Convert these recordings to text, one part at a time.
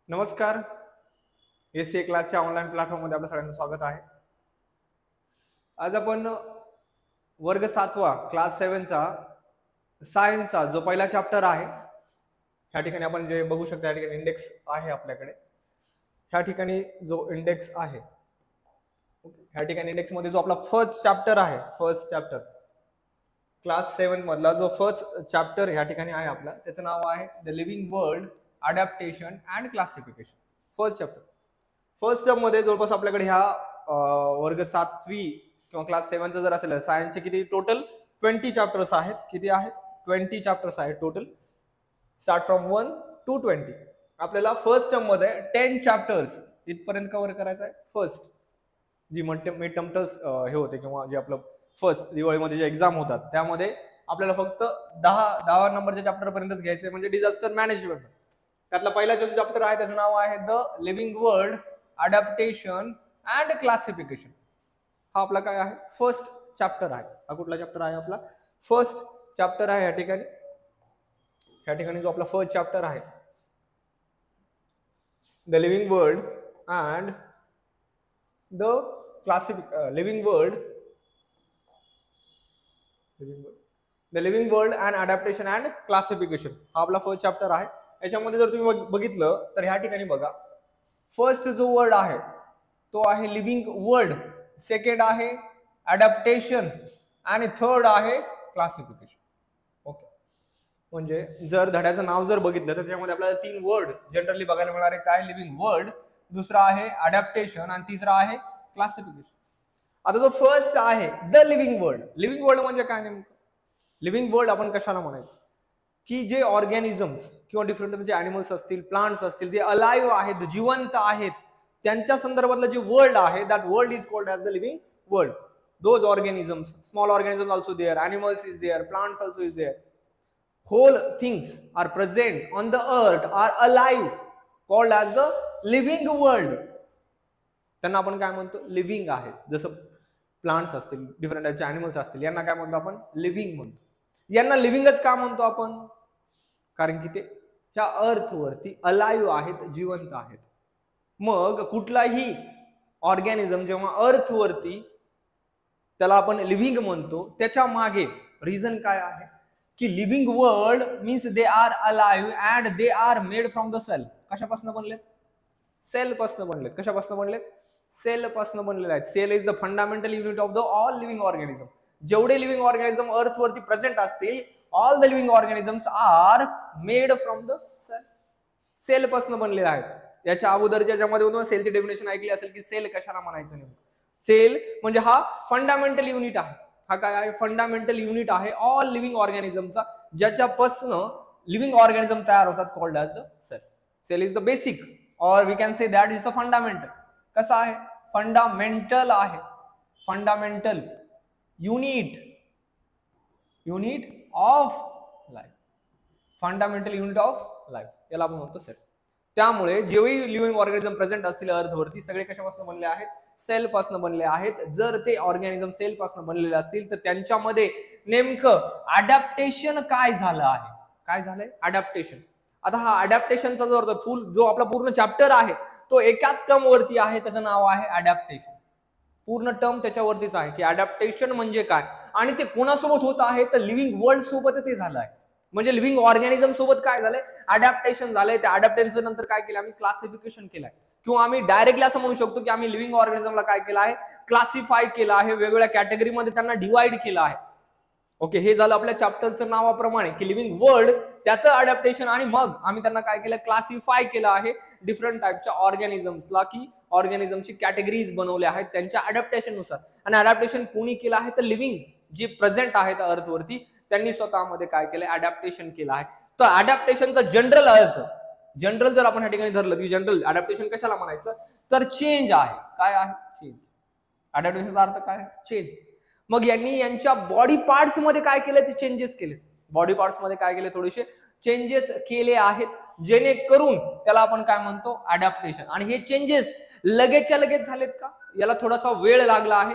नमस्कार. एससीए क्लासच्या ऑनलाईन प्लॅटफॉर्ममध्ये आपलं सगळ्यांचं स्वागत आहे. आज आपण वर्ग 7वा क्लास 7चा सायन्सचा जो पहिला चॅप्टर आहे, ह्या ठिकाणी आपण जे बघू शकता, या ठिकाणी इंडेक्स आहे आपल्याकडे. ह्या ठिकाणी जो इंडेक्स आहे, ह्या ठिकाणी इंडेक्स मध्ये जो आपला फर्स्ट चॅप्टर आहे, फर्स्ट चॅप्टर क्लास 7 मधला जो फर्स्ट चॅप्टर ह्या ठिकाणी आहे आपला, त्याचं नाव आहे the living world, adaptation and classification. First chapter. First term मध्ये जवळपास आपल्याकडे ह्या वर्ग 7वी किंवा क्लास 7चा जर असेल सायन्सचे किती टोटल 20 चॅप्टर्स आहेत. किती आहेत? 20 चॅप्टर्स आहेत टोटल, स्टार्ट फ्रॉम 1 to 20. आपल्याला फर्स्ट टर्म मध्ये 10 चॅप्टर्स इथपर्यंत कव्हर करायचं आहे. फर्स्ट जी मिड टर्म हे होते किंवा जे आपलं फर्स्ट दिवाळीमध्ये जे एक्झाम होतात त्यामध्ये आपल्याला फक्त 10 नंबरच्या चॅप्टर पर्यंतच घ्यायचे, म्हणजे डिझास्टर मॅनेजमेंट. त्यातला पहिला जो चॅप्टर आहे त्याचं नाव आहे the living world, adaptation and classification. हा आपला काय आहे? फर्स्ट चॅप्टर आहे. हा कुठला चॅप्टर आहे? आपला फर्स्ट चॅप्टर आहे. ह्या ठिकाणी जो आपला फर्स्ट चॅप्टर आहे the living world and the living world and adaptation and classification, हा आपला फर्स्ट चॅप्टर आहे. याच्यामध्ये जर तुम्ही बघितलं तर ह्या ठिकाणी बघा, फर्स्ट जो वर्ड आहे तो आहे लिव्हिंग वर्ल्ड, सेकंड आहे अडॅप्टेशन आणि थर्ड आहे क्लासिफिकेशन. ओके, म्हणजे जर धड्याचं नाव जर बघितलं तर त्याच्यामध्ये आपल्याला 3 वर्ड जनरली बघायला मिळणार आहे. काय? लिव्हिंग वर्ल्ड, दुसरा आहे अडॅप्टेशन आणि तिसरा आहे क्लासिफिकेशन. आता जो फर्स्ट आहे the living world, living world म्हणजे काय नेमकं? लिव्हिंग वर्ल्ड आपण कशाला म्हणायचं? की जे ऑर्गॅनिझम्स किंवा डिफरंट म्हणजे अॅनिमल्स असतील, प्लांट्स असतील, जे अलाइव्ह आहेत, जिवंत आहेत, त्यांच्या संदर्भातलं जे वर्ल्ड आहे, that world is called as the living world. Those organisms, small organisms also there, animals is there, plants also is there, whole things are present on the earth are alive, called as the living world. त्यांना आपण काय म्हणतो? Living आहेत. जसं plants असतील, different टाइपचे animals असतील, यांना काय म्हणतो आपण? लिव्हिंग म्हणतो. यांना लिव्हिंगच का म्हणतो आपण? कारण की ते ह्या अर्थवरती अलाइव्ह आहेत, जिवंत आहेत. मग कुठलाही ऑर्गॅनिझम जेव्हा अर्थवरती त्याला आपण लिव्हिंग म्हणतो, त्याच्या मागे रिझन काय आहे? की living world means they are alive and they are made from the cell. कशापासून बनलेत? सेल पासून बनलेत. कशापासून बनलेत? सेल पासून बनलेले आहेत. Cell is the fundamental unit of the all living organism. जेवढे लिव्हिंग ऑर्गॅनिझम अर्थवरती प्रेझेंट असतील, all the living organisms are made from the cell. Cell पासून बनलेले आहेत. याच्या अगोदरच्या ज्यामध्ये तुम्ही सेलची डेफिनेशन ऐकली असेल की सेल कशाला म्हणायचं नेमकं? सेल म्हणजे हा फंडामेंटल युनिट आहे. हा काय आहे? फंडामेंटल युनिट आहे ऑल लिव्हिंग ऑर्गॅनिझमचा, ज्याच्यापासून लिव्हिंग ऑर्गॅनिझम तयार होतात, called as the cell. Cell is the basic or we can say that is the fundamental. कसं आहे? फंडामेंटल आहे. Fundamental unit of life. Fundamental unit of life याला आपण म्हणतो सेल. त्यामुळे जेवढी लिव्हिंग ऑर्गॅनिझम प्रेझेंट असतील अर्थवरती, सगळे कशापासून बनले आहेत? सेल पासून बनले आहेत. जर ते ऑर्गॅनिझम सेल पासून बनलेले असतील तर त्यांच्यामध्ये नेमकं अडॅप्टेशन काय झालं आहे? काय झालंय? अडॅप्टेशन. आता हा अडॅप्टेशनचा जो आपला पूर्ण चॅप्टर आहे तो एकाच टर्म वरती आहे, त्याचं नाव आहे अडॅप्टेशन. पूर्ण टर्म त्याच्यावरतीच आहे की अडॅप्टेशन म्हणजे काय, आणि ते कोणासोबत होत आहे? तर लिव्हिंग वर्ल्ड सोबत ते झालं आहे. म्हणजे लिव्हिंग ऑर्गॅनिझम सोबत काय झालंय? अडॅप्टेशन झालंय. त्या अडॅप्टेशन नंतर काय केलं? आम्ही क्लासिफिकेशन केलंय, किंवा आम्ही डायरेक्टली असं म्हणू शकतो की आम्ही लिव्हिंग ऑर्गॅनिझमला काय केलं आहे? क्लासिफाय केलं आहे, वेगवेगळ्या कॅटेगरीमध्ये त्यांना डिवाइड केलं आहे. ओके, हे झालं आपल्या चॅप्टरचं नावाप्रमाणे की लिव्हिंग वर्ल्ड, त्याचं अडॅप्टेशन, आणि मग आम्ही त्यांना काय केलं? क्लासिफाय केलं आहे डिफरंट टाइपच्या ऑर्गॅनिझम्सला, की ऑर्गॅनिझमची कॅटेगरीज बनवल्या आहेत त्यांच्या अडॅप्टेशन नुसार. आणि अडॅप्टेशन कोणी केलं आहे? तर लिव्हिंग जे प्रेझेंट आहेत अर्थवरती, त्यांनी स्वतःमध्ये काय केलंय? अडॅप्टेशन केलं आहे. तर अडॅप्टेशनचा जनरल अर्थ, जनरल जर आपण या ठिकाणी धरलं की जनरल अडॅप्टेशन कशाला म्हणायचं? तर चेंज आहे. काय आहे? चेंज. अडॅप्टेशनचा अर्थ काय? चेंज. मग यांनी यांच्या बॉडी पार्ट्स मध्ये काय केलं? ते चेंजेस केले. बॉडी पार्ट्स मध्ये काय केले? थोडेसे चेंजेस केले आहेत, जेणेकरून त्याला आपण काय म्हणतो? अडॅप्टेशन. आणि हे चेंजेस लगेचच्या लगेच झालेत का? याला थोडासा वेळ लागला आहे.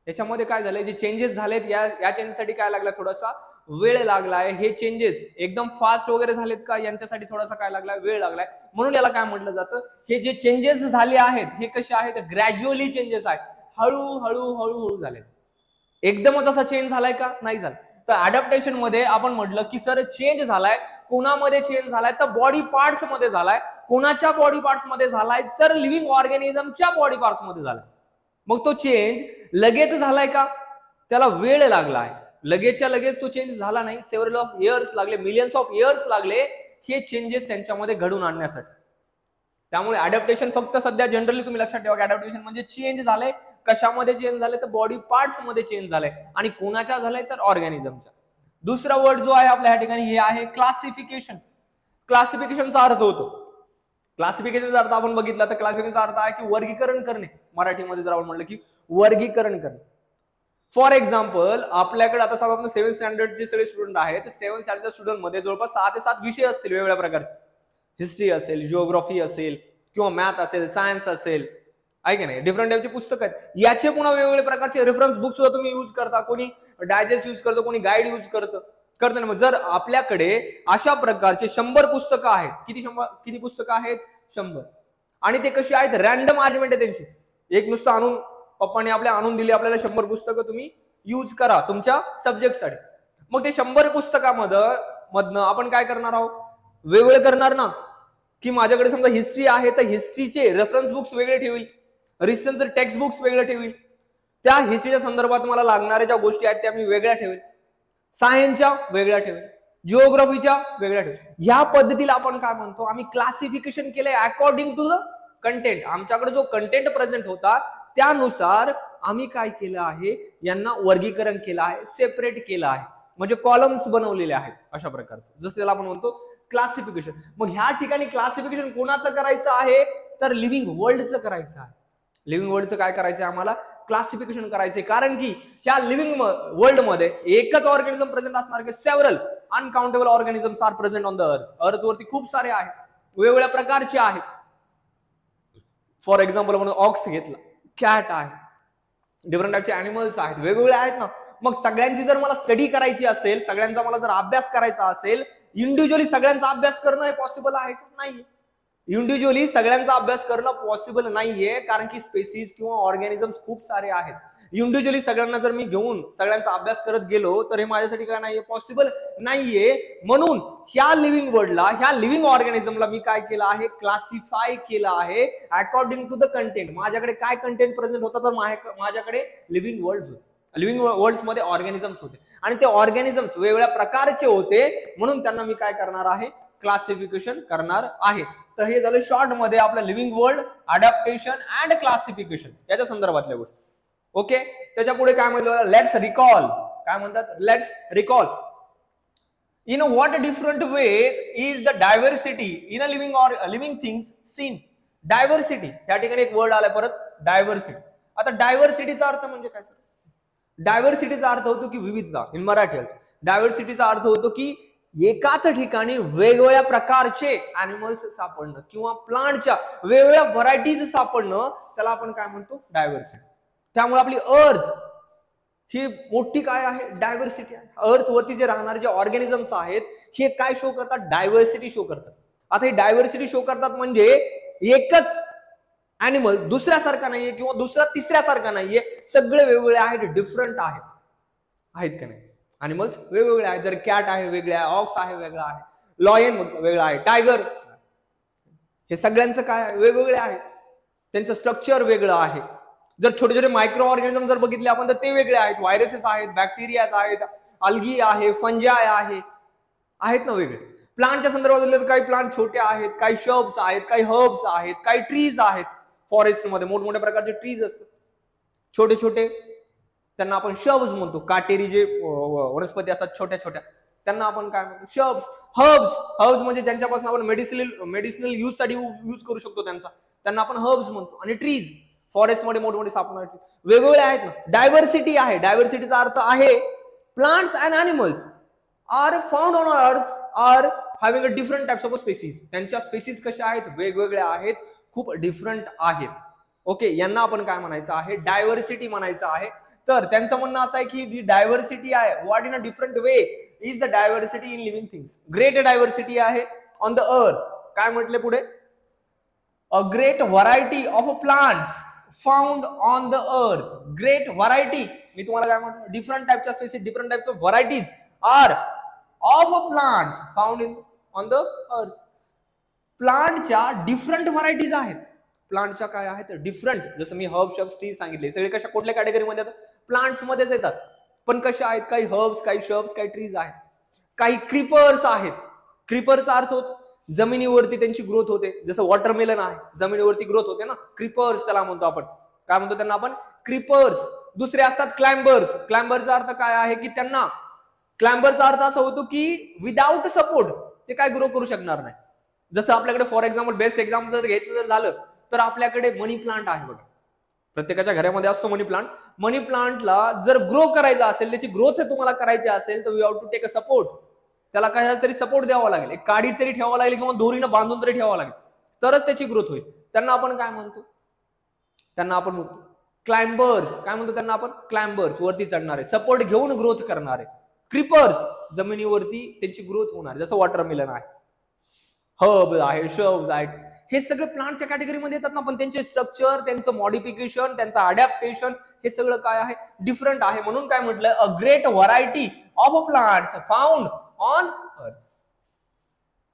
याच्यामध्ये काय झालंय? जे चेंजेस झालेत या चेंजेससाठी काय लागला? थोडासा वेळ लागलाय. हे चेंजेस एकदम फास्ट वगैरे झालेत का, यांच्यासाठी थोडासा काय लागलाय, वेळ लागलाय. म्हणून याला काय म्हटलं जातं, हे जे चेंजेस झाले आहेत हे कसे आहेत, ग्रॅज्युअली चेंजेस आहेत, हळूहळू हळूहळू झाले. एकदमच असा चेंज झालाय का, नाही झाला. तर अडॅप्टेशन मध्ये आपण म्हटलं की सर चेंज झालाय, कोणामध्ये चेंज झालाय, तर बॉडी पार्ट्स मध्ये झालाय. कोणाच्या बॉडी पार्ट्स मध्ये झालाय, तर लिव्हिंग ऑर्गॅनिझमच्या बॉडी पार्ट्स मध्ये झालाय. मग तो चेंज लगेच झालाय का, त्याला वेळ लागलाय. लगेचच्या लगेच तो चेंज झाला नाही, सेव्हरल ऑफ इयर्स लागले, मिलियन्स ऑफ इयर्स लागले हे चेंजेस त्यांच्यामध्ये घडून आणण्यासाठी. त्यामुळे अडॅप्टेशन फक्त सध्या जनरली तुम्ही लक्षात ठेवा की अडॅप्टेशन म्हणजे चेंज झालंय. कशामध्ये चेंज झाले, तर बॉडी पार्ट्स मध्ये चेंज झालंय. आणि कोणाच्या झालंय, तर ऑर्गॅनिझमच्या. दुसरा वर्ड जो आहे आपल्या या ठिकाणी हे आहे क्लासिफिकेशन. क्लासिफिकेशनचा अर्थ होतो, क्लासिफिकेशनचा अर्थ आपण बघितला तर क्लासिफिकेशनचा अर्थ आहे की वर्गीकरण करणे. मराठीमध्ये जर आपण म्हटलं की वर्गीकरण करणे. फॉर एक्झाम्पल आपल्याकडे आता समजा आपण 7th स्टँडर्डचे सगळे स्टुडंट आहेत, 7th स्टँडर्ड स्टुडंट मध्ये जवळपास 6 ते 7 विषय असतील वेगवेगळ्या प्रकारचे. हिस्ट्री असेल, जिओग्राफी किंवा मॅथ असेल, सायन्स असेल, आहे की नाही, डिफरंट टाईपची पुस्तकं आहेत. याचे पुन्हा वेगवेगळे प्रकारचे रेफरन्स बुक सुद्धा तुम्ही यूज करता. कोणी डायजेस्ट यूज करतो, कोणी गाईड यूज करतं ना. जर आपल्याकडे अशा प्रकारचे 100 पुस्तकं आहेत, किती पुस्तकं आहेत, 100. आणि ते कशी आहेत, रॅन्डम अरेंजमेंट आहे त्यांची. एक नुसतं आणून पप्पाने आपल्या आणून दिली आपल्याला 100 पुस्तकं, तुम्ही यूज करा तुमच्या सब्जेक्टसाठी. मग ते 100 पुस्तकामधनं आपण काय करणार आहोत, वेगवेगळे करणार ना. की माझ्याकडे समजा हिस्ट्री आहे तर हिस्ट्रीचे रेफरन्स बुक्स वेगळे ठेवील, रिसर्च टेक्स्ट बुक्स वेगळे ठेवील, त्या हिस्ट्रीच्या संदर्भात मला लागणाऱ्या ज्या गोष्टी आहेत त्या मी वेगळ्या ठेवेल, सायन्सच्या वेगळ्या ठेवेल, जिओग्राफीच्या वेगळ्या ठेवेल. ह्या पद्धतीला आपण काय म्हणतो, आम्ही क्लासिफिकेशन केलंय अकॉर्डिंग टू द कंटेंट. आमच्याकडे जो कंटेंट प्रेझेंट होता त्यानुसार आम्ही काय केलं आहे, यांना वर्गीकरण केलं आहे, सेपरेट केलं आहे, म्हणजे कॉलम्स बनवलेले आहेत अशा प्रकारचं, जसं त्याला आपण म्हणतो क्लासिफिकेशन. मग ह्या ठिकाणी क्लासिफिकेशन कोणाचं करायचं आहे, तर लिव्हिंग वर्ल्डचं करायचं आहे. लिव्हिंग वर्ल्डचं काय करायचं आहे, आम्हाला क्लासिफिकेशन करायचंय. कारण की ह्या लिव्हिंग वर्ल्ड मध्ये एकच ऑर्गॅनिझम प्रेझेंट असणार की several uncountable organisms are present on the earth. Earth वरती खूप सारे आहेत, वेगवेगळ्या प्रकारचे आहेत. फॉर एक्झाम्पल म्हणून ऑक्स घेतला, कॅट आहे, डिफरंट टाईपचे अॅनिमल्स आहेत, वेगवेगळे आहेत ना. मग सगळ्यांची जर मला स्टडी करायची असेल, सगळ्यांचा मला जर अभ्यास करायचा असेल, इंडिव्हिज्युअली सगळ्यांचा अभ्यास करणं हे पॉसिबल आहे का, नाही. इंडिव्हिज्युअली सगळ्यांचा अभ्यास करणं पॉसिबल नाहीये, कारण की स्पेसीज किंवा ऑर्गॅनिझम्स खूप सारे आहेत. इंडिव्हिज्युअली सगळ्यांना जर मी घेऊन सगळ्यांचा अभ्यास करत गेलो तर हे माझ्यासाठी काय नाहीये, पॉसिबल नाहीये. म्हणून ह्या लिव्हिंग वर्ल्डला, ह्या लिव्हिंग ऑर्गॅनिझमला मी काय केलं आहे, क्लासिफाय केलं आहे अकॉर्डिंग टू द कंटेंट. माझ्याकडे काय कंटेंट प्रेझेंट होता, तर माझ्याकडे लिव्हिंग वर्ल्ड होते. लिव्हिंग वर्ल्ड्स मध्ये ऑर्गॅनिझम्स होते आणि ते ऑर्गॅनिझम्स वेगवेगळ्या प्रकारचे होते, म्हणून त्यांना मी काय करणार आहे, क्लासिफिकेशन करणार आहे. तर हे झालं शॉर्ट मध्ये आपलं living world, adaptation and classification याच्या संदर्भातल्या गोष्टी. ओके, त्याच्या पुढे काय म्हणलं, लेट्स रिकॉल. काय म्हणतात, let's recall. In what different ways is the diversity in a living things scene. Diversity या ठिकाणी एक वर्ड आलाय परत, डायव्हर्सिटी. आता डायव्हर्सिटीचा अर्थ म्हणजे काय सर, डायव्हर्सिटीचा अर्थ होतो की विविधता. इन मराठी डायव्हर्सिटीचा अर्थ होतो की एकाच ठिकाणी वेगवेगळ्या प्रकारचे अॅनिमल्स सापडणं किंवा प्लांटच्या वेगवेगळ्या व्हरायटीज सापडणं, त्याला आपण काय म्हणतो, डायव्हर्सिटी. त्यामुळे आपली अर्थ ही मोठी काय आहे, डायव्हर्सिटी आहे. अर्थ वरती जे राहणारे जे ऑर्गॅनिझम्स आहेत हे काय शो करतात, डायव्हर्सिटी शो करतात. आता ही डायव्हर्सिटी शो करतात म्हणजे एकच अॅनिमल दुसऱ्यासारखा नाहीये किंवा दुसरा तिसऱ्यासारखा नाहीये, सगळे वेगवेगळे आहेत, डिफरंट आहेत का नाही. अॅनिमल्स वेगवेगळे आहेत. जर कॅट आहे वेगळ्या आहे, ऑक्स आहे वेगळा आहे, लॉयन वेगळा आहे, टायगर, हे सगळ्यांचं काय वेगवेगळे आहेत, त्यांचं स्ट्रक्चर वेगळं आहे. जर छोटे छोटे मायक्रो ऑर्गॅनिझम जर बघितले आपण तर ते वेगळे आहेत, व्हायरसेस आहेत, बॅक्टेरिया आहेत, अल्गी आहे, फंजाय आहेत ना वेगळे. प्लांटच्या संदर्भात काही प्लांट छोटे आहेत, काही शब्स आहेत, काही हर्ब्स आहेत, काही ट्रीज आहेत. फॉरेस्ट मध्ये मोठमोठ्या प्रकारचे ट्रीज असतात, छोटे छोटे, त्यांना आपण शब्स म्हणतो. काटेरी जे वनस्पती असतात छोट्या छोट्या, त्यांना आपण काय म्हणतो, शब्स. हर्ब्स म्हणजे ज्यांच्यापासून आपण मेडिसिनल यूज साठी यूज करू शकतो, त्यांना आपण हर्ब्स म्हणतो. आणि ट्रीज फॉरेस्ट मध्ये मोठमोठे सापडणारे वेगवेगळे आहेत ना. डायव्हर्सिटी आहे, डायव्हर्सिटीचा अर्थ आहे plants and animals are found on earth are having a different types of species. त्यांच्या स्पेसीज कशा आहेत, वेगवेगळ्या आहेत, खूप डिफरंट आहेत. ओके, यांना आपण काय म्हणायचं आहे, डायव्हर्सिटी म्हणायचं आहे. तर त्यांचं म्हणणं असं आहे की जी डायव्हर्सिटी आहे, what in a different way is the diversity in living things. Great diversity आहे ऑन द अर्थ. काय म्हटले पुढे? A great variety of plants found on the earth. Great variety, मी तुम्हाला काय म्हणतो, डिफरंट टाइपच्या species, different types of varieties are of plants found in on the earth. प्लांटच्या डिफरंट व्हरायटीज आहेत. प्लांटच्या काय आहेत? डिफरंट. जसं मी हर्ब शब्स ट्रीज सांगितले, सगळे कशा कुठल्या कॅटेगरीमध्ये येतात? प्लांट्स मध्येच येतात. पण कशा आहेत? काही हर्ब्स, काही शब्स, काही ट्रीज आहेत. काही क्रीपर्स आहेत. क्रीपरचा अर्थ होतो जमिनीवरती त्यांची ग्रोथ होते. जसं वॉटरमेलन आहे, जमिनीवरती ग्रोथ होते ना, क्रीपर्स त्याला म्हणतो आपण. काय म्हणतो त्यांना आपण? क्रीपर्स. दुसरे असतात क्लाइंबर्स. क्लाइंबरचा अर्थ काय आहे? की त्यांना, क्लाइंबरचा अर्थ असा होतो की विदाउट सपोर्ट ते काय ग्रो करू शकणार नाही. जसं आपल्याकडे फॉर एक्झाम्पल, बेस्ट एक्झाम्पल जर घ्यायचं जर झालं तर आपल्याकडे मनी प्लांट आहे बघा. प्रत्येकाच्या घरामध्ये असतो मनी प्लांट. मनी प्लांटला जर ग्रो करायचा असेल, त्याची ग्रोथ तुम्हाला करायची असेल तर you have to take a support. त्याला काय तरी सपोर्ट द्यावा लागेल, एक काडी तरी ठेवावं लागेल किंवा दोरीनं बांधून तरी ठेवावं लागेल, तरच त्याची ग्रोथ होईल. त्यांना आपण काय म्हणतो? त्यांना आपण म्हणतो क्लाइंबर्स. काय म्हणतो त्यांना आपण? क्लाइंबर्स. वरती चढणारे, सपोर्ट घेऊन ग्रोथ करणारे. क्रीपर्स, जमिनीवरती त्यांची ग्रोथ होणार. जसं वॉटरमेलन आहे, हर्ब आहे, शब्स आहेत, हे सगळे प्लांटच्या कॅटेगरीमध्ये येतात ना. पण त्यांचे स्ट्रक्चर, त्यांचं मॉडिफिकेशन, त्यांचं अडॅप्टेशन हे सगळं काय आहे? डिफरंट आहे. म्हणून काय म्हटलं? A great variety of plants found on earth.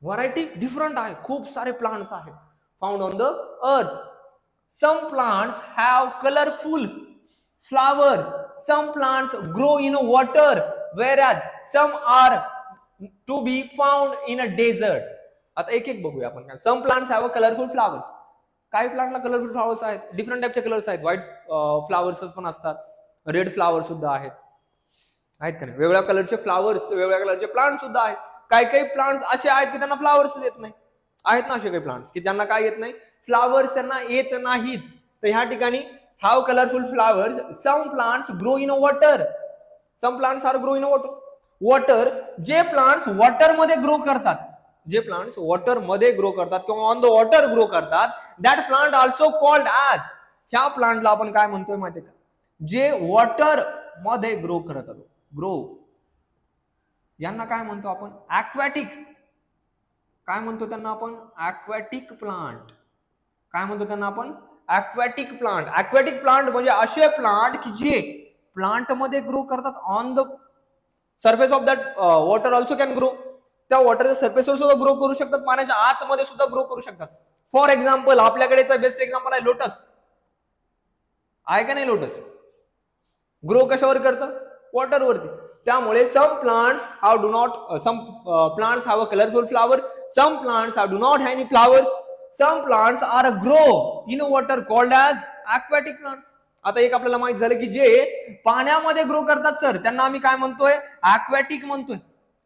Variety different आहे, खूप सारे प्लांट्स आहेत found on the earth. Some plants have colourful flowers. Some plants grow in water whereas some are to be found in a desert. आता एक एक बघूया आपण. Some plants have a colourful flowers. काही प्लांटला कलरफुल फ्लावर्स आहेत, different टाइपचे colours आहेत. व्हाईट फ्लावर्स पण असतात, रेड फ्लावर्स सुद्धा आहेत का नाही? वेगवेगळ्या कलरचे फ्लावर्स, वेगवेगळ्या कलरचे प्लांट सुद्धा आहेत. काही काही प्लांट्स असे आहेत की त्यांना फ्लावर्स येत नाही. आहेत ना असे काही प्लांट्स की ज्यांना काय येत नाही? फ्लावर्स त्यांना येत नाहीत. तर ह्या ठिकाणी have colourful flowers. Some plants grow in water. Some plants are grow in water. जे प्लांट्स वॉटर मध्ये ग्रो करतात, जे प्लांट्स वॉटर मध्ये ग्रो करतात किंवा ऑन द वॉटर ग्रो करतात, that plant also called as. ह्या प्लांटला आपण काय म्हणतोय माहितीये का? जे वॉटर मध्ये ग्रो करत आलो, ग्रो, यांना काय म्हणतो आपण? ॲक्वॅटिक. काय म्हणतो त्यांना आपण? Aquatic plant. काय म्हणतो त्यांना आपण? Aquatic plant. ॲक्वॅटिक प्लांट म्हणजे असे प्लांट की जे प्लांट मध्ये ग्रो करतात on the surface of that water also can grow. त्या वॉटरच्या सरफेसवर सुद्धा ग्रो करू शकतात, पाण्याच्या आतमध्ये सुद्धा ग्रो करू शकतात. फॉर एक्झाम्पल, आपल्याकडे बेस्ट एक्झाम्पल आहे लोटस. आहे का नाही? लोटस ग्रो कशावर करतं? वॉटरवरती. त्यामुळे some plants have do not, some plants have a colourful flower. Some plants have do not have any flowers. Some plants are grow in water called as aquatic plants. आता एक आपल्याला माहित झालं की जे पाण्यामध्ये ग्रो करतात सर, त्यांना आम्ही काय म्हणतोय? ॲक्वॅटिक म्हणतोय.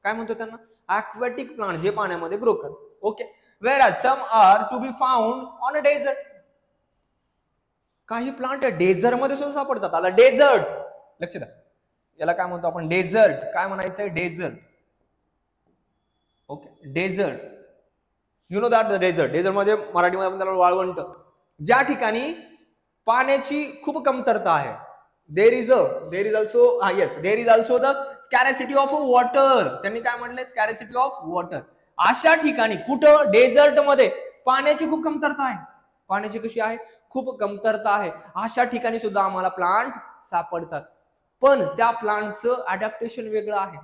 काय म्हणतो त्यांना? ॲक्वॅटिक प्लांट, जे पाण्यामध्ये ग्रो करतात. Okay. whereas some are to be found on a desert. काही प्लांट डेझर्ट मध्ये सुद्धा सापडतात. आला डेझर्ट, लक्ष द्या, याला काय म्हणतो आपण? डेझर्ट. काय म्हणायचंय? Desert. Okay, desert. You know that the desert. Desert मध्ये मराठीमध्ये आपण त्याला वाळवंट. ज्या ठिकाणी पाण्याची खूप कमतरता आहे. There is also the scarcity of water. त्यांनी काय म्हटलंय? Scarcity of water. अशा ठिकाणी कुठं? डेझर्ट मध्ये पाण्याची खूप कमतरता आहे. पाण्याची कशी आहे? खूप कमतरता आहे. अशा ठिकाणी सुद्धा आम्हाला प्लांट सापडतात. पण त्या प्लांटचं अडॅप्टेशन वेगळं आहे.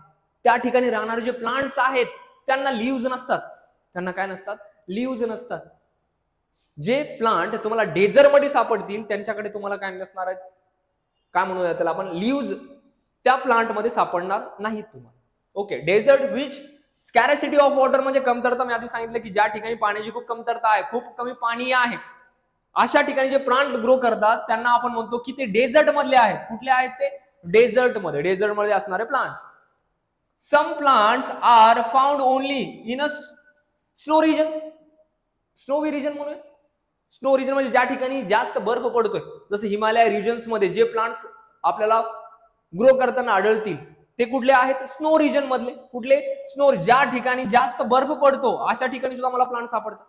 त्या ठिकाणी राहणारे जे प्लांट्स आहेत त्यांना लीव्हज नसतात. त्यांना काय नसतात? लीव्हज नसतात. जे प्लांट तुम्हाला डेझर्ट मध्ये सापडतील त्यांच्याकडे तुम्हाला काय नसणार आहेत? काय म्हणूया त्याला आपण? लीव्हज त्या प्लांट मध्ये सापडणार नाहीत तुम्हाला. Okay. Desert which scarcity of water म्हणजे कमतरता. मी आधी सांगितलं की ज्या ठिकाणी पाण्याची खूप कमतरता आहे, खूप कमी पाणी आहे, अशा ठिकाणी जे प्लांट ग्रो करतात त्यांना आपण म्हणतो की ते डेझर्ट मधले आहेत. कुठले आहेत ते? डेझर्ट मध्ये. डेझर्ट मध्ये असणारे plants. Some plants are found only in a snow region. Snowy region म्हणून. स्नो रिजन म्हणजे ज्या ठिकाणी जास्त बर्फ पडतोय, जसं हिमालय रिजन्स मध्ये जे प्लांट्स आपल्याला ग्रो करताना आढळतील ते कुठले आहेत? स्नो रिजन मधले. कुठले? स्नो. ज्या ठिकाणी जास्त बर्फ पडतो अशा ठिकाणी सुद्धा मला प्लांट सापडतात.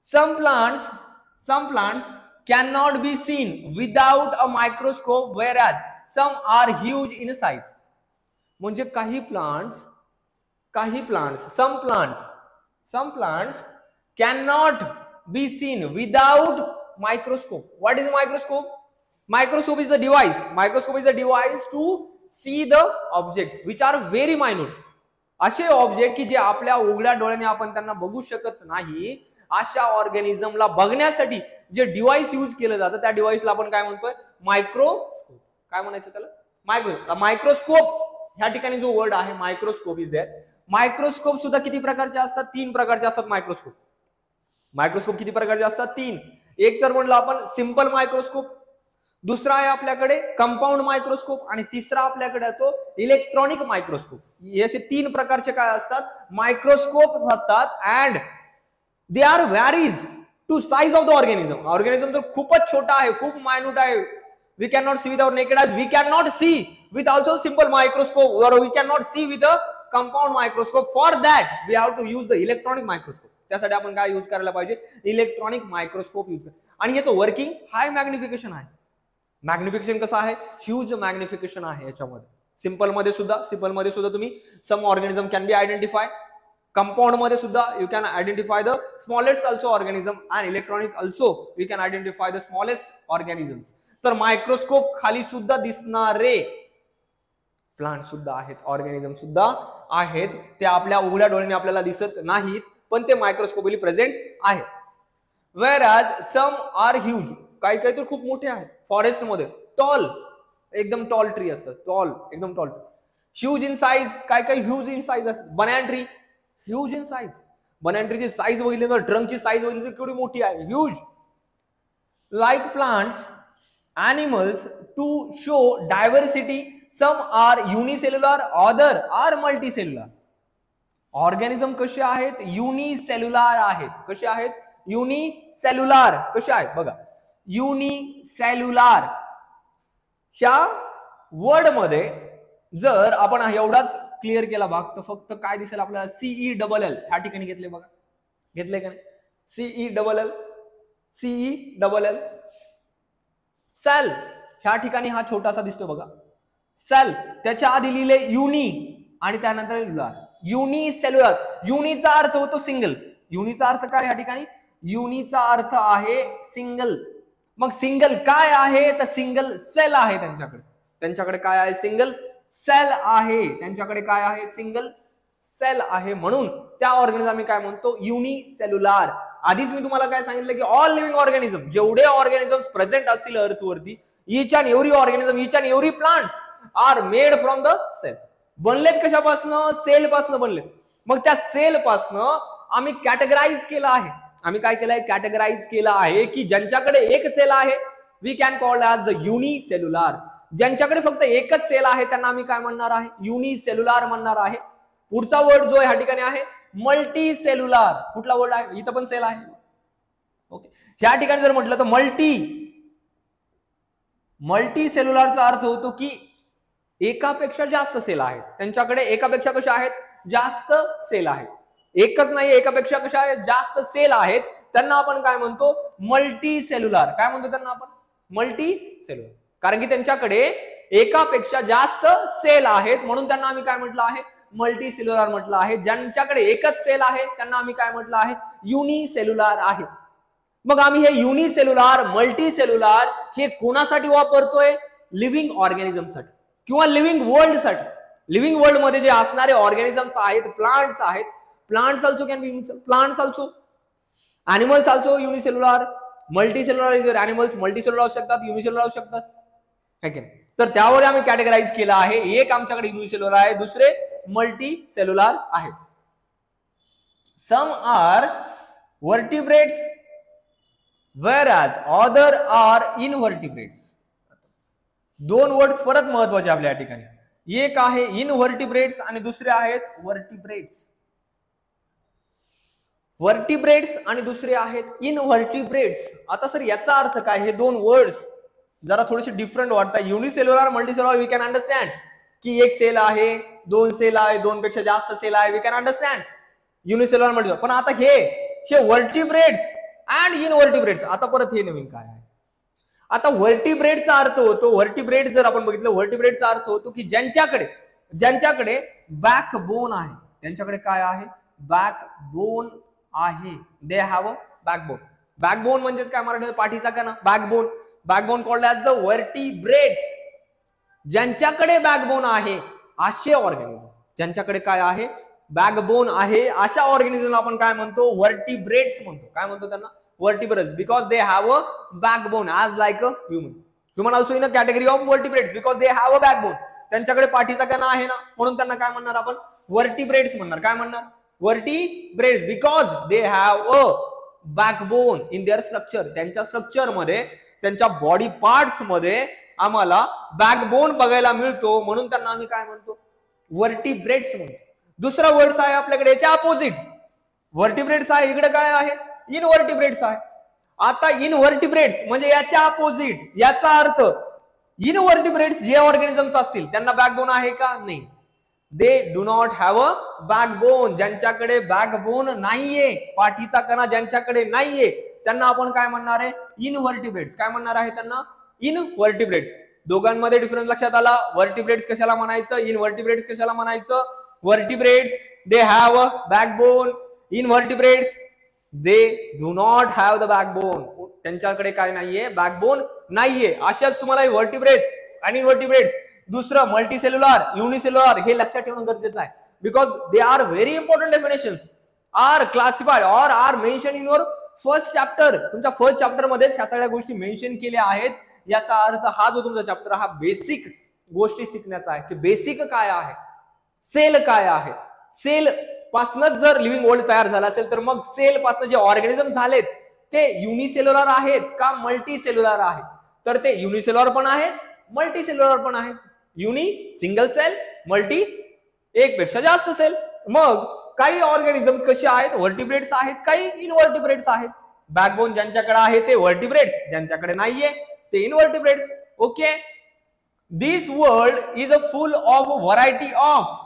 Some plants cannot be seen without a microscope, whereas some are huge in size. म्हणजे काही प्लांट्स काही plants, some plants cannot be seen without microscope. What is microscope? Microscope is the device. Microscope is the device to see the object which are very minute. असे object की जे आपल्या उघड्या डोळ्याने आपण त्यांना बघू शकत नाही, अशा ऑर्गॅनिझमला बघण्यासाठी जे डिव्हाइस यूज केलं जातं त्या डिव्हाइसला आपण काय म्हणतोय? मायक्रोस्कोप. काय म्हणायचं त्याला? मायक्रोस्कोप. ह्या ठिकाणी जो वर्ड आहे मायक्रोस्कोप इज देअर. मायक्रोस्कोप सुद्धा किती प्रकारचे असतात? 3 प्रकारचे असतात मायक्रोस्कोप. मायक्रोस्कोप किती प्रकारचे असतात? 3. एक तर म्हणलं आपण सिंपल मायक्रोस्कोप, दुसरा आहे आपल्याकडे कंपाऊंड मायक्रोस्कोप आणि तिसरा आपल्याकडे येतो इलेक्ट्रॉनिक मायक्रोस्कोप. हे असे 3 प्रकारचे काय असतात? मायक्रोस्कोप असतात. And they are varies to size of the organism. Organism जर खूपच छोटा आहे, खूप मायन्यूट आहे, we can not see with our naked eyes, we can not see with also simple microscope, or we can not see with a compound microscope. For that we have to use the electronic microscope. त्यासाठी आपण काय use करायला पाहिजे? Electronic microscope use कर. आणि याचं working हाय magnification आहे. Magnification कसं आहे? ह्यूज मॅग्निफिकेशन आहे याच्यामध्ये. सिंपल मध्ये सुद्धा तुम्ही some organism can be identify. Compound मध्ये सुद्धा you can identify the smallest also organism, and electronic also we can identify the smallest organisms. तर मायक्रोस्कोप खाली सुद्धा दिसणारे प्लांट सुद्धा आहेत, ऑर्गॅनिझम सुद्धा आहेत. ते आपल्या उघड्या डोळ्याने आपल्याला दिसत नाहीत, पण ते मायक्रोस्कोपली प्रेझेंट आहेत. वेअरॅज सम आर ह्यूज. काही काही तर खूप मोठे आहेत. फॉरेस्ट मध्ये टॉल, एकदम टॉल ट्री असतात, एकदम टॉल. Huge in size. काय काही ह्यूज इन साइज असतात. Banana tree huge in size. Banana ट्रीची साइज बघितली तर, ट्रंकची साइज बघितली तर केवढी मोठी आहे, huge. Like plants, animals to show diversity, some are unicellular, other are multicellular. Organism कसे आहेत? युनिसेल्युलर आहेत. कसे आहेत? युनिसेल्युलर. कसे आहेत बघा, युनिसेल्युलर. ह्या वर्ड मध्ये जर आपण एवढाच क्लिअर केला भाग तर फक्त काय दिसेल आपल्याला? CELL ह्या ठिकाणी घेतले बघा, घेतले का नाही? CELL. सेल ह्या ठिकाणी हा छोटासा दिसतो बघा, सेल. त्याच्या आधी लिहिले युनी आणि त्यानंतर सेल्युलर. युनिसेल्युलर. युनीचा अर्थ होतो सिंगल. युनीचा अर्थ काय ह्या ठिकाणी? युनीचा अर्थ आहे सिंगल. मग सिंगल काय आहे? तर सिंगल सेल आहे त्यांच्याकडे काय आहे? सिंगल सेल आहे त्यांच्याकडे. काय आहे? सिंगल सेल आहे. म्हणून त्या ऑर्गॅनिझम आम्ही काय म्हणतो? युनिसेल्युलर. आधीच मी तुम्हाला काय सांगितलं की ऑल लिव्हिंग ऑर्गॅनिझम, जेवढे ऑर्गॅनिझम्स प्रेझेंट असतील अर्थवरती, each and every organism, each and every plants are made from the cell. बनलेत कशापासनं? सेल पासनं बनलेत. मग त्या सेल पासनं आम्ही कॅटेगराइज केलं आहे. आम्ही काय केलंय? कॅटेगराइज केलं आहे की ज्यांच्याकडे एक सेल आहे we can called as the unicellular. ज्यांच्याकडे फक्त एकच सेल आहे त्यांना आम्ही काय म्हणणार आहे? युनिसेल्युलर म्हणणार आहे. पुढचा वर्ड जो ह्या ठिकाणी आहे मल्टी सेल्युलर. कुठला वर्ड आहे? इथं पण सेल आहे. ओके. ह्या ठिकाणी जर म्हटलं तर मल्टी सेल्युलरचा अर्थ होतो की एकापेक्षा जास्त सेल आहेत त्यांच्याकडे. एकापेक्षा कशा आहेत? जास्त सेल आहेत. एकच नाही, एकापेक्षा कशा आहेत? जास्त सेल आहेत. त्यांना आपण काय म्हणतो? Multi cellular. काय म्हणतो त्यांना आपण? Multi cellular. कारण की त्यांच्याकडे एकापेक्षा जास्त सेल आहेत म्हणून त्यांना आम्ही काय म्हटलं आहे? मल्टी सेल्युलर म्हटलं आहे. ज्यांच्याकडे एकच सेल आहे त्यांना आम्ही काय म्हटलं आहे? युनिसेल्युलर आहे. मग आम्ही हे युनिसेल्युलर, मल्टी सेल्युलर हे कोणासाठी वापरतोय? लिव्हिंग ऑर्गॅनिझमसाठी किंवा लिव्हिंग वर्ल्डसाठी. लिव्हिंग वर्ल्ड मध्ये जे असणारे ऑर्गॅनिझम्स आहेत, प्लांट्स आहेत, plants also can be plants also, animals also unicellular. Multi cellular is animals multicellular असू शकतात, युनिसेल्युलर असू शकतात. तर त्यावर आम्ही कॅटेगराइज केलं आहे. एक आमच्याकडे युनिसेल्युलर आहे, दुसरे मल्टी सेल्युलर आहेत. Some are vertebrates whereas other are invertebrates. दोन वर्ड परत महत्वाचे आपल्या या ठिकाणी. एक आहे इनव्हर्टिब्रेट्स आणि दुसरे आहेत वर्टिब्रेट्स. वर्टिब्रेट्स आणि दुसरे आहेत इनव्हर्टिब्रेट्स. आता सर याचा अर्थ काय? हे दोन वर्ड्स जरा थोडेसे डिफरंट वाटतात. Unicellular, multicellular we can understand की एक सेल आहे, दोन सेल आहे, दोन पेक्षा जास्त सेल आहे, we can understand unicellular, multicellular. पण आता हे वर्टिब्रेट्स अँड इनव्हर्टिब्रेट्स, आता परत हे नवीन काय आहे? आता वर्टिब्रेटचा अर्थ होतो, वर्टिब्रेट जर आपण बघितलं, वर्टिब्रेटचा अर्थ होतो की ज्यांच्याकडे बॅकबोन आहे. त्यांच्याकडे काय आहे, बॅकबोन आहे. They have a backbone. Backbone म्हणजे काय मराठीमध्ये, पाठीचा कणा. Backbone, backbone called as the vertebrates. ज्यांच्याकडे बॅकबोन आहे असे ऑर्गॅनिझम, ज्यांच्याकडे काय आहे, बॅकबोन आहे, अशा ऑर्गॅनिझम आपण काय म्हणतो, व्हर्टिब्रेट्स म्हणतो. काय म्हणतो त्यांना, vertebrates, because they have a backbone as like a human. Human also in a category of vertebrates because they have a backbone. त्यांच्याकडे पाठीचा कणा आहे ना, म्हणून त्यांना काय म्हणणार आपण, व्हर्टिब्रेट्स म्हणणार. काय म्हणणार, vertebrates, because they have a backbone in their structure. त्यांच्या स्ट्रक्चर मध्ये, त्यांच्या बॉडी पार्ट्स मध्ये आम्हाला बॅकबोन बघायला मिळतो, म्हणून त्यांना आम्ही काय म्हणतो, व्हर्टिब्रेट्स म्हणतो. दुसरा वर्ड्स आहे आपल्याकडे याच्या अपोजिट. व्हर्टिब्रेट्स आहे, इकडे काय आहे, इनव्हर्टिब्रेट्स आहे. आता इनव्हर्टिब्रेट्स म्हणजे याच्या अपोजिट. याचा अर्थ इनव्हर्टिब्रेट्स जे ऑर्गॅनिझम्स असतील त्यांना बॅकबोन आहे का, नाही. They do not have a backbone. ज्यांच्याकडे बॅकबोन नाहीये, पाठीचा कणा ज्यांच्याकडे नाहीये, त्यांना आपण काय म्हणणार आहे, इनव्हर्टिब्रेट्स. काय म्हणणार आहे त्यांना, इनव्हर्टिब्रेट्स. दोघांमध्ये डिफरन्स लक्षात आला. व्हर्टिब्रेट्स कशाला म्हणायचं, इनव्हर्टिब्रेट्स कशाला म्हणायचं. Vertebrates they have a backbone, invertebrates they do not have the backbone. त्यांच्याकडे काय नाहीये, बॅकबोन नाहीये. अशाच तुम्हाला व्हर्टिब्रेट्स आणि इनव्हर्टिब्रेट्स. दुसरं मल्टीसेल्युलर, युनिसेल्युलर, हे लक्षात ठेवणं गरजेचं आहे. Because they are very important definitions, are classified or are mention in your first chapter. तुमच्या फर्स्ट चॅप्टर मध्येच ह्या सगळ्या गोष्टी मेन्शन केल्या आहेत. याचा अर्थ हा जो तुमचा चॅप्टर हा बेसिक गोष्टी शिकण्याचा आहे, की बेसिक काय आहे, सेल काय आहे. सेल पासूनच जर लिव्हिंग वर्ल्ड तयार झाला असेल तर मग सेल पासून जे ऑर्गॅनिझम झालेत ते युनिसेल्युलर आहेत का मल्टीसेल्युलर आहेत, तर ते युनिसेल्युलर पण आहेत, मल्टीसेल्युलर पण आहेत. युनि सिंगल सेल, मल्टी एक पेक्षा जास्त सेल. मग काही ऑर्गॅनिझम्स कसे आहेत, व्हर्टिब्रेट्स आहेत, काही इनव्हर्टिब्रेट्स आहेत. बॅकबोन ज्यांच्याकडे आहे ते व्हर्टिब्रेट्स, ज्यांच्याकडे नाहीये ते invertebrates. Okay. This world is a full of variety of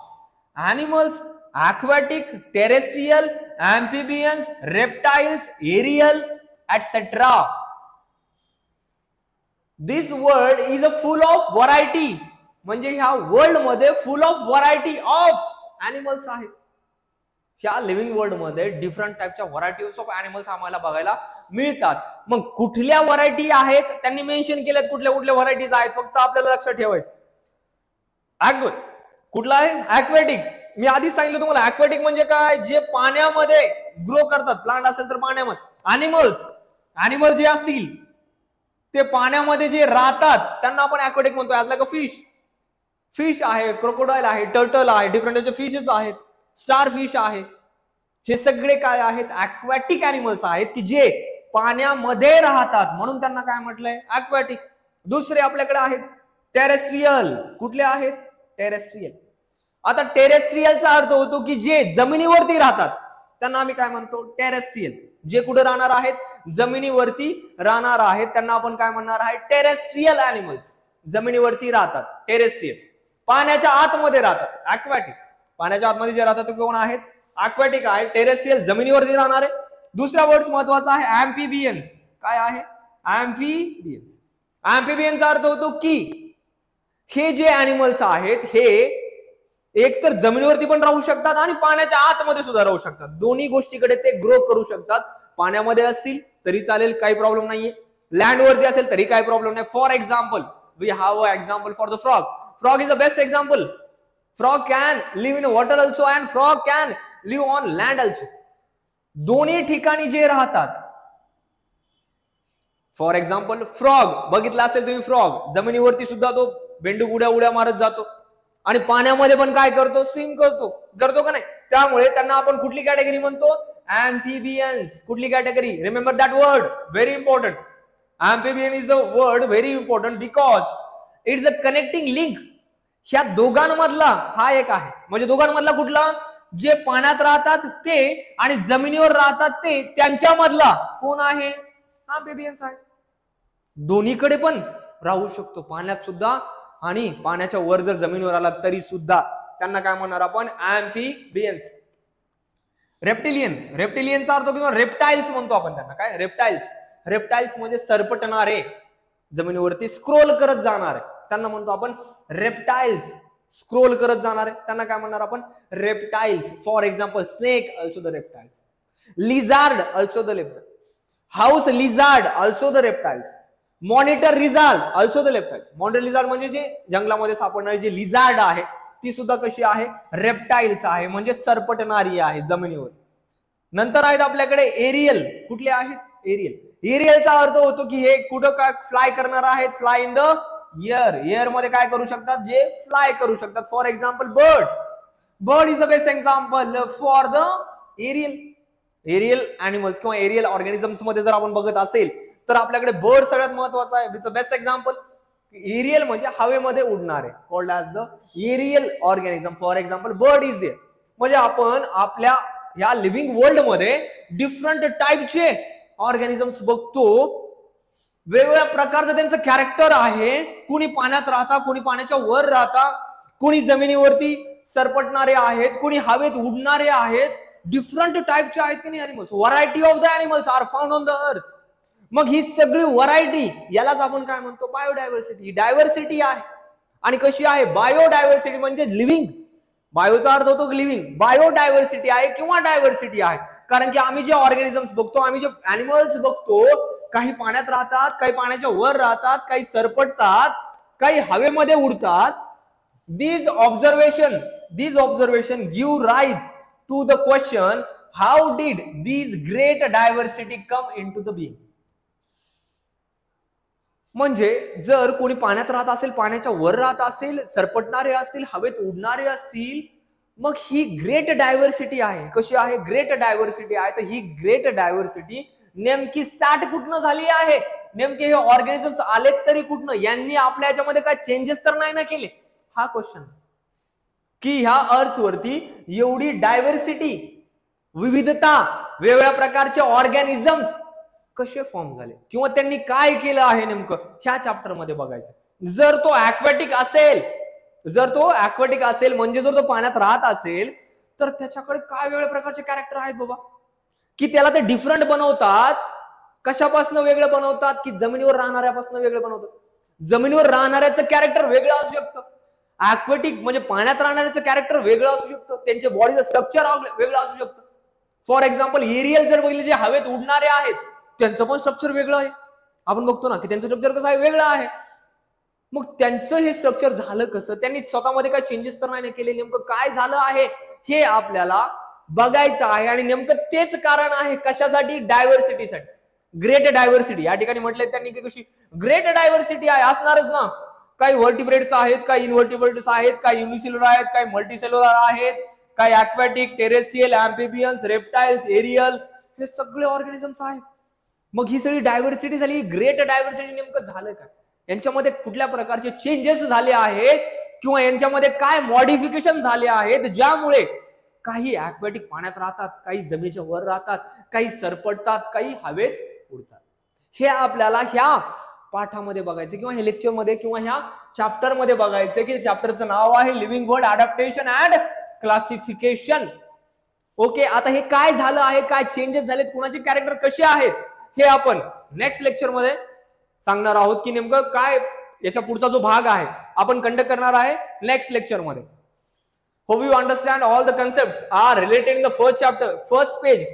animals, aquatic, terrestrial, amphibians, reptiles, aerial, etc. This world is a full of variety. म्हणजे ह्या वर्ल्ड मध्ये फुल ऑफ व्हरायटी ऑफ एनिमल्स आहेत. ह्या लिव्हिंग वर्ल्ड मध्ये different टाइपच्या varieties of animals आम्हाला बघायला मिळतात. मग कुठल्या व्हरायटी आहेत त्यांनी मेन्शन केल्यात, कुठल्या कुठल्या व्हरायटीज आहेत, फक्त आपल्याला लक्षात ठेवायचं. कुठला आहे, ॲक्वेटिक. मी आधीच सांगितलं तुम्हाला, ॲक्वेटिक म्हणजे काय, जे पाण्यामध्ये ग्रो करतात. प्लांट असेल तर पाण्यामध्ये. अॅनिमल जे असतील ते पाण्यामध्ये जे राहतात त्यांना आपण ॲक्वेटिक म्हणतो. यातला का फिश आहे, क्रोकोडाईल आहे, टर्टल आहे, डिफरंट टाइपचे फिशेस आहेत, स्टार फिश आहे. हे सगळे काय आहेत, ॲक्वेटिक अॅनिमल्स आहेत की जे पाण्यामध्ये राहतात, म्हणून त्यांना काय म्हटलंय, ॲक्वेटिक. दुसरे आपल्याकडे आहेत टेरेस्ट्रियल. कुठले आहेत, टेरेस्ट्रियल. आता टेरेस्ट्रियलचा अर्थ होतो की जे जमिनीवरती राहतात त्यांना आम्ही काय म्हणतो, टेरेस्ट्रियल. जे कुठे राहणार आहेत, जमिनीवरती राहणार आहेत, त्यांना आपण काय म्हणणार आहे, टेरेस्ट्रियल अॅनिमल्स. जमिनीवरती राहतात, टेरेस्ट्रियल. पाण्याच्या आतमध्ये राहतात, ॲक्वेटिक. पाण्याच्या आतमध्ये जे राहतात ते कोण आहेत, ॲक्वेटिक आहे. टेरेस्ट्रियल जमिनीवरती राहणारे. दुसरा वर्ड महत्वाचा आहे ॲम्फिबियन्स. काय आहे, ॲम्फिबियन्स. ॲम्फिबियन्सचा अर्थ होतो की हे जे अॅनिमल्स आहेत हे एक तर जमिनीवरती पण राहू शकतात आणि पाण्याच्या आतमध्ये सुद्धा राहू शकतात. दोन्ही गोष्टीकडे ते ग्रो करू शकतात. पाण्यामध्ये असतील तरी चालेल, काही प्रॉब्लेम नाहीये. लँड वरती असेल तरी काही प्रॉब्लेम नाही. For example, we have a example for the frog. Frog is the best example. Frog can live in water also and frog can live on land also. दोन्ही ठिकाणी जे राहतात. फॉर एक्झाम्पल फ्रॉग बघितला असेल तुम्ही, frog जमिनीवरती सुद्धा तो बेंडूक उड्या मारत जातो आणि पाण्यामध्ये पण काय करतो, स्विम करतो का नाही. त्यामुळे त्यांना आपण कुठली कॅटेगरी म्हणतो, ॲम्फिबियन्स. कुठली category, remember that word, very important. ॲम्फिबियन is a word very important because it's a connecting link. ह्या दोघांमधला हा एक आहे. म्हणजे दोघांमधला कुठला, जे पाण्यात राहतात ते आणि जमिनीवर राहतात ते, त्यांच्यामधला कोण आहे, ॲम्फिबियन्स आहे. दोन्हीकडे पण राहू शकतो, पाण्यात सुद्धा आणि पाण्याच्या वर जर जमिनीवर आला तरी सुद्धा. त्यांना काय म्हणणार आपण, ॲम्फिबियन्स. रेप्टिलियनचा अर्थ किंवा रेप्टाइल्स म्हणतो आपण त्यांना. काय, रेप्टाइल्स म्हणजे सरपटणारे, जमिनीवरती स्क्रोल करत जाणारे, त्यांना म्हणतो आपण रेप्टाइल्स. स्क्रोल करत जाणार आहे त्यांना काय म्हणणार आपण, reptiles. For example snake also the reptiles, lizard also the reptiles, house lizard also the reptiles, monitor lizard also the reptiles. Monitor lizard म्हणजे जे जंगलामध्ये सापडणारी जी लिझार्ड आहे ती सुद्धा कशी आहे, रेप्टाइल्स आहे, म्हणजे सरपटणारी आहे जमिनीवर. नंतर आहेत आपल्याकडे एरियल. कुठले आहेत, एरियल. एरियलचा अर्थ होतो की हे कुठं काय फ्लाय करणार आहेत, fly in the air. Air मध्ये काय करू शकतात, जे फ्लाय करू शकतात. For example bird. Bird is the best example for the aerial. Aerial animals किंवा एरियल ऑर्गॅनिझम्स मध्ये जर आपण बघत असेल तर आपल्याकडे बर्ड सगळ्यात महत्वाचा आहे. With the best example aerial म्हणजे हवेमध्ये उडणारे, called as the aerial organism. For example bird is there. म्हणजे आपण आपल्या या लिव्हिंग वर्ल्ड मध्ये डिफरंट टाईपचे ऑर्गॅनिझम्स बघतो. वेगवेगळ्या प्रकारचं त्यांचं कॅरेक्टर आहे. कुणी पाण्यात राहतात, कुणी पाण्याच्या वर राहतात, कुणी जमिनीवरती सरपटणारे आहेत, कुणी हवेत उडणारे आहेत. डिफरंट टाईपचे आहेत की नाही animals. Variety of the animals are found on the earth. मग ही सगळी व्हरायटी यालाच आपण काय म्हणतो, बायोडायव्हर्सिटी. डायव्हर्सिटी आहे. आणि कशी आहे, बायोडायव्हर्सिटी म्हणजे लिव्हिंग. बायोचा अर्थ होतो लिव्हिंग. बायोडायव्हर्सिटी आहे किंवा डायव्हर्सिटी आहे. कारण की आम्ही जे ऑर्गॅनिझम्स बघतो, आम्ही जे अॅनिमल्स बघतो, काही पाण्यात राहतात, काही पाण्याच्या वर राहतात, काही सरपटतात, काही हवेमध्ये उडतात. These observation give rise to the question, how did these great diversity come into the being? म्हणजे जर कोणी पाण्यात राहत असेल, पाण्याच्या वर राहत असेल, सरपटणारे असतील, हवेत उडणारे असतील, मग ही ग्रेट डायव्हर्सिटी आहे. कशी आहे, ग्रेट डायव्हर्सिटी आहे. तर ही ग्रेट डायव्हर्सिटी नेमकी स्टार्ट कुठनं झाली आहे, नेमके हे ऑर्गॅनिझम्स आलेत तरी कुठनं, यांनी आपल्या याच्यामध्ये काय चेंजेस तर नाही ना केले, हा क्वेश्चन. की ह्या अर्थ वरती एवढी डायव्हर्सिटी, विविधता, वेगवेगळ्या प्रकारचे ऑर्गॅनिझम्स कसे फॉर्म झाले किंवा त्यांनी काय केलं आहे नेमकं, ह्या चॅप्टर मध्ये बघायचं. जर तो ॲक्वॅटिक असेल, म्हणजे जर तो पाण्यात राहत असेल तर त्याच्याकडे काय वेगवेगळ्या प्रकारचे कॅरेक्टर आहेत बाबा, की त्याला ते डिफरंट बनवतात. कशापासून वेगळं बनवतात, की जमिनीवर राहणाऱ्यापासून वेगळं बनवतात. जमिनीवर राहणाऱ्याचं कॅरेक्टर वेगळं असू शकतं. ॲक्वॅटिक म्हणजे पाण्यात राहणाऱ्याचं कॅरेक्टर वेगळं असू शकतं. त्यांच्या बॉडीचं स्ट्रक्चर वेगळं असू शकतं. फॉर एक्झाम्पल एरियल जर बघितले, जे हवेत उडणारे आहेत, त्यांचं पण स्ट्रक्चर वेगळं आहे. आपण बघतो ना की त्यांचं स्ट्रक्चर कसं आहे, वेगळं आहे. मग त्यांचं हे स्ट्रक्चर झालं कसं, त्यांनी स्वतःमध्ये काय चेंजेस तर नाही केले, नेमकं काय झालं आहे हे आपल्याला बघायचं आहे. आणि नेमकं तेच कारण आहे कशासाठी, डायव्हर्सिटीसाठी. ग्रेट डायव्हर्सिटी या ठिकाणी म्हटलंय त्यांनी की कशी ग्रेट डायव्हर्सिटी आहे, असणारच ना. काही व्हर्टिब्रेट्स आहेत, काही इनव्हर्टिब्रेट्स आहेत, काही युनिसेल्युलर आहेत, काही मल्टीसेल्युलर आहेत, काही aquatic, terrestrial, amphibians, reptiles, aerial, हे सगळे ऑर्गॅनिझम्स आहेत. मग ही सगळी डायव्हर्सिटी झाली. ग्रेट डायव्हर्सिटी नेमकं झालं काय, यांच्यामध्ये कुठल्या प्रकारचे चेंजेस झाले आहेत किंवा यांच्यामध्ये काय मॉडिफिकेशन झाले आहेत, ज्यामुळे काही ॲक्वॅटिक पाण्यात राहतात, काही जमिनीच्या वर राहतात, काही सरपटतात, काही हवेत उडतात. हे आपल्याला ह्या पाठामध्ये बघायचं किंवा हे लेक्चर मध्ये किंवा ह्या चॅप्टर मध्ये बघायचं, की चॅप्टरचं नाव आहे living world adaptation and classification. Okay, आता हे काय झालं आहे, काय चेंजेस झालेत, कुणाचे कॅरेक्टर कसे आहेत, हे आपण नेक्स्ट लेक्चर मध्ये सांगणार आहोत. की नेमकं काय याच्या पुढचा जो भाग आहे आपण कंडक्ट करणार आहे नेक्स्ट लेक्चर मध्ये. Hope you understand all the concepts are related in the first chapter, first page.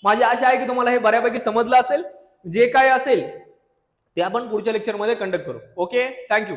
माझी आशा आहे की तुम्हाला हे बऱ्यापैकी समजलं असेल. जे काय असेल ते आपण पुढच्या लेक्चर मध्ये कंडक्ट करू. Okay, thank you.